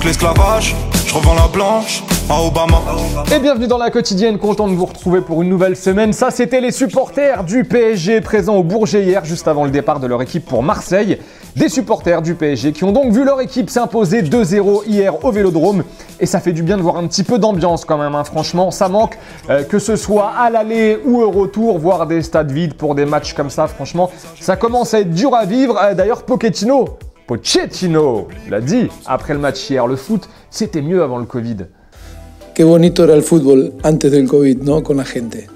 l'esclavage, je revends la blanche à Obama. Et bienvenue dans la quotidienne, content de vous retrouver pour une nouvelle semaine. Ça, c'était les supporters du PSG présents au Bourget hier, juste avant le départ de leur équipe pour Marseille. Des supporters du PSG qui ont donc vu leur équipe s'imposer 2-0 hier au Vélodrome. Et ça fait du bien de voir un petit peu d'ambiance quand même, hein. Franchement, ça manque, que ce soit à l'aller ou au retour, voir des stades vides pour des matchs comme ça. Franchement, ça commence à être dur à vivre. D'ailleurs, Pochettino l'a dit après le match hier, le foot, c'était mieux avant le Covid. Qué bonito era el fútbol antes del COVID, ¿no? Con la gente.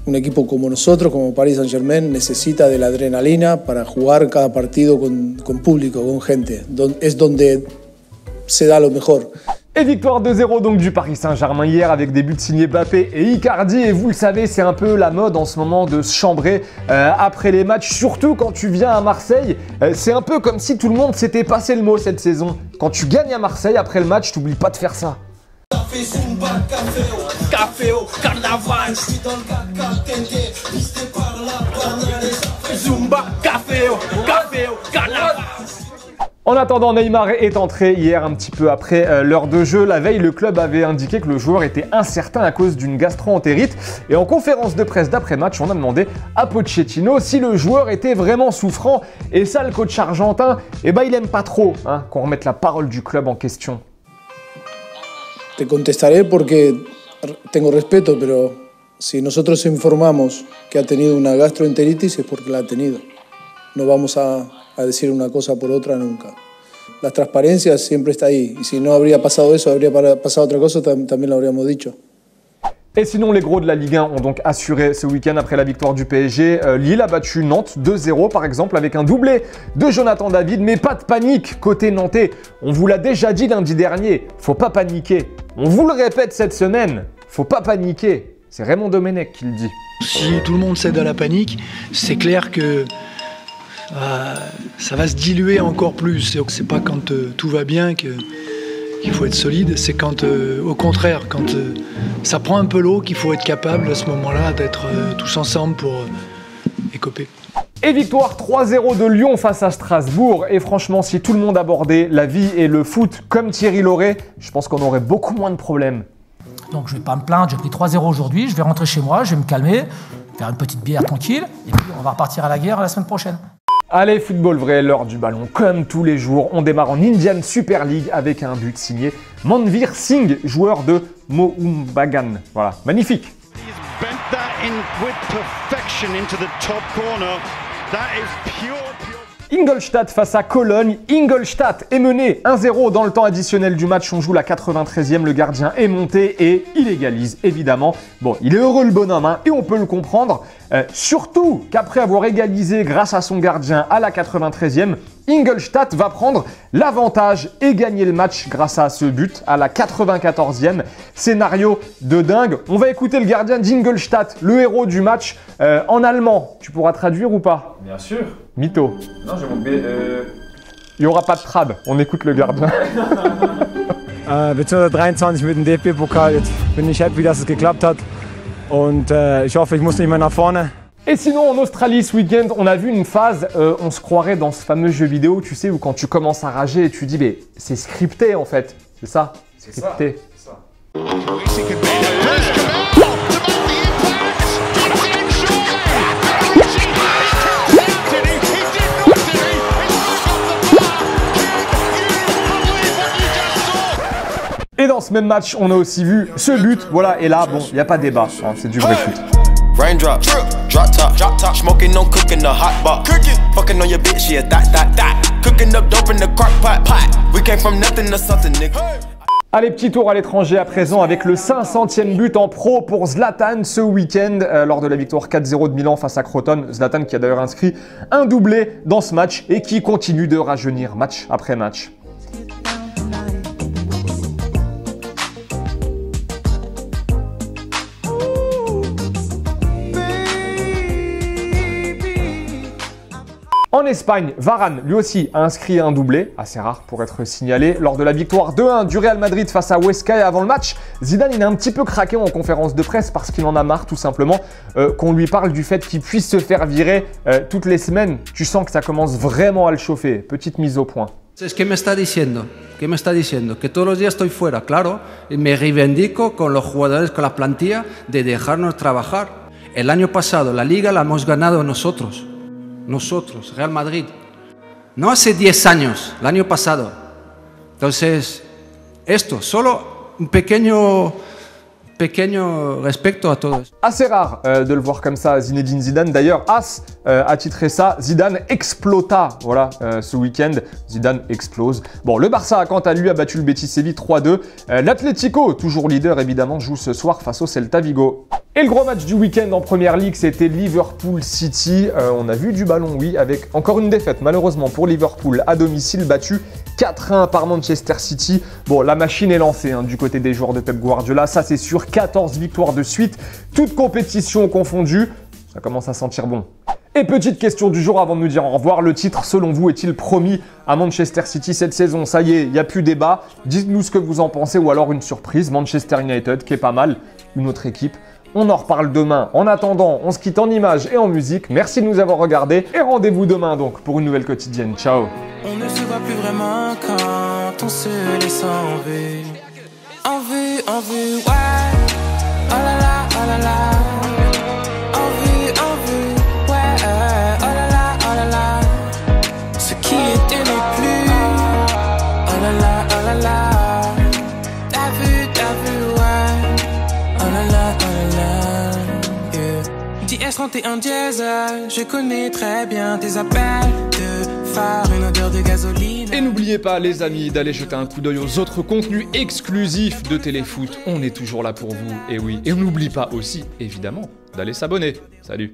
Un equipo como nosotros, como Paris Saint-Germain, necesita de la adrenalina para jugar cada partido con público, con gente. Es donde se da lo mejor. Et victoire 2-0 donc du Paris Saint-Germain hier avec des buts signés Mbappé et Icardi. Et vous le savez, c'est un peu la mode en ce moment de se chambrer après les matchs, surtout quand tu viens à Marseille. C'est un peu comme si tout le monde s'était passé le mot cette saison. Quand tu gagnes à Marseille après le match, t'oublies pas de faire ça. Café, Zumba, café, carnaval, je suis dans le pisté par la banane. Zumba, café, carnaval. En attendant, Neymar est entré hier un petit peu après l'heure de jeu. La veille, le club avait indiqué que le joueur était incertain à cause d'une gastro-entérite. Et en conférence de presse d'après-match, on a demandé à Pochettino si le joueur était vraiment souffrant. Et ça, le coach argentin, il aime pas trop qu'on remette la parole du club en question. Te contestaré porque tengo respeto, pero si nosotros informamos que ha tenido una gastroenteritis es porque la ha tenido. No vamos a decir una cosa por otra nunca. La transparencia siempre está ahí. Y si no habría pasado eso, habría pasado otra cosa, también lo habríamos dicho. Et sinon, les gros de la Ligue 1 ont donc assuré ce week-end après la victoire du PSG. Lille a battu Nantes 2-0 par exemple avec un doublé de Jonathan David. Mais pas de panique côté nantais. On vous l'a déjà dit lundi dernier, faut pas paniquer. On vous le répète cette semaine, faut pas paniquer. C'est Raymond Domenech qui le dit. Si tout le monde cède à la panique, c'est clair que ça va se diluer encore plus. C'est pas quand tout va bien qu'il faut être solide, c'est quand, au contraire, quand ça prend un peu l'eau qu'il faut être capable à ce moment-là d'être tous ensemble pour écoper. Et victoire 3-0 de Lyon face à Strasbourg. Et franchement, si tout le monde abordait la vie et le foot comme Thierry Laurey, je pense qu'on aurait beaucoup moins de problèmes. Donc je ne vais pas me plaindre, j'ai pris 3-0 aujourd'hui, je vais rentrer chez moi, je vais me calmer, faire une petite bière tranquille, et puis on va repartir à la guerre la semaine prochaine. Allez, football vrai, l'heure du ballon. Comme tous les jours, on démarre en Indian Super League avec un but signé Manvir Singh, joueur de Mohun Bagan. Voilà, magnifique. Ingolstadt face à Cologne. Ingolstadt est mené 1-0 dans le temps additionnel du match. On joue la 93e, le gardien est monté et il égalise évidemment. Bon, il est heureux le bonhomme et on peut le comprendre. Surtout qu'après avoir égalisé grâce à son gardien à la 93e, Ingolstadt va prendre l'avantage et gagner le match grâce à ce but à la 94e. Scénario de dingue. On va écouter le gardien d'Ingolstadt, le héros du match, en allemand. Tu pourras traduire ou pas? Bien sûr. Mytho. Non, j'ai oublié. Il n'y aura pas de trad. On écoute le gardien. Beziehungsweise 23 mit dem DFB-Pokal. Jetzt bin ich happy, dass es geklappt hat. Und ich hoffe, ich muss nicht mehr nach vorne. Et sinon, en Australie, ce week-end, on a vu une phase, on se croirait dans ce fameux jeu vidéo, tu sais, où quand tu commences à rager et tu dis, mais c'est scripté en fait. C'est ça? C'est scripté. C'est ça. Et dans ce même match, on a aussi vu ce but. Voilà, et là, bon, il n'y a pas de débat. Hein, c'est du vrai foot. Raindrop, drop top, smoking, no cooking, the hot pot. Fucking on your bitch, yeah, that. Cooking up dope in the crock pot. We came from nothing to something, nigga. Allez, petit tour à l'étranger à présent avec le 500e but en pro pour Zlatan ce week-end lors de la victoire 4-0 de Milan face à Crotone. Zlatan qui a d'ailleurs inscrit un doublé dans ce match et qui continue de rajeunir match après match. En Espagne, Varane, lui aussi, a inscrit un doublé, assez rare pour être signalé, lors de la victoire 2-1 du Real Madrid face à Huesca. Et avant le match, Zidane, il a un petit peu craqué en conférence de presse parce qu'il en a marre tout simplement qu'on lui parle du fait qu'il puisse se faire virer toutes les semaines. Tu sens que ça commence vraiment à le chauffer. Petite mise au point. ¿Qué me está diciendo? ¿Qué me está diciendo? Que todos los días estoy fuera, claro, y me reivindico con los jugadores, con la plantilla, de dejarnos trabajar. El año pasado la Liga la hemos ganado nosotros, Real Madrid. No hace 10 años, el año pasado. Entonces, esto, solo un pequeño respecto a todos. Assez rare de le voir comme ça, Zinedine Zidane. D'ailleurs, As a titré ça « Zidane explota ». Voilà, ce week-end, Zidane explose. Bon, le Barça, quant à lui, a battu le Betis Séville 3-2. L'Atlético, toujours leader évidemment, joue ce soir face au Celta Vigo. Et le gros match du week-end en Première Ligue, c'était Liverpool City. On a vu du ballon, oui, avec encore une défaite, malheureusement, pour Liverpool, à domicile, battu 4-1 par Manchester City. Bon, la machine est lancée du côté des joueurs de Pep Guardiola, ça c'est sûr, 14 victoires de suite, toutes compétitions confondues, ça commence à sentir bon. Et petite question du jour avant de nous dire au revoir, le titre selon vous est-il promis à Manchester City cette saison? Ça y est, il n'y a plus débat, dites-nous ce que vous en pensez ou alors une surprise, Manchester United qui est pas mal, une autre équipe. On en reparle demain. En attendant, on se quitte en images et en musique. Merci de nous avoir regardés et rendez-vous demain donc pour une nouvelle quotidienne. Ciao. On ne se voit plus vraiment quand on se laisse en vue. En vue, ouais. Oh là là, oh là là. En vue, ouais. Oh là là. Ce qui était n'est plus. Oh là là. T'as vu, ouais. Oh là là. DS31 dièse, je connais très bien tes appels de phare, une odeur de gasoline. Et n'oubliez pas les amis d'aller jeter un coup d'œil aux autres contenus exclusifs de Téléfoot. On est toujours là pour vous, et oui. Et on n'oublie pas aussi, évidemment, d'aller s'abonner. Salut.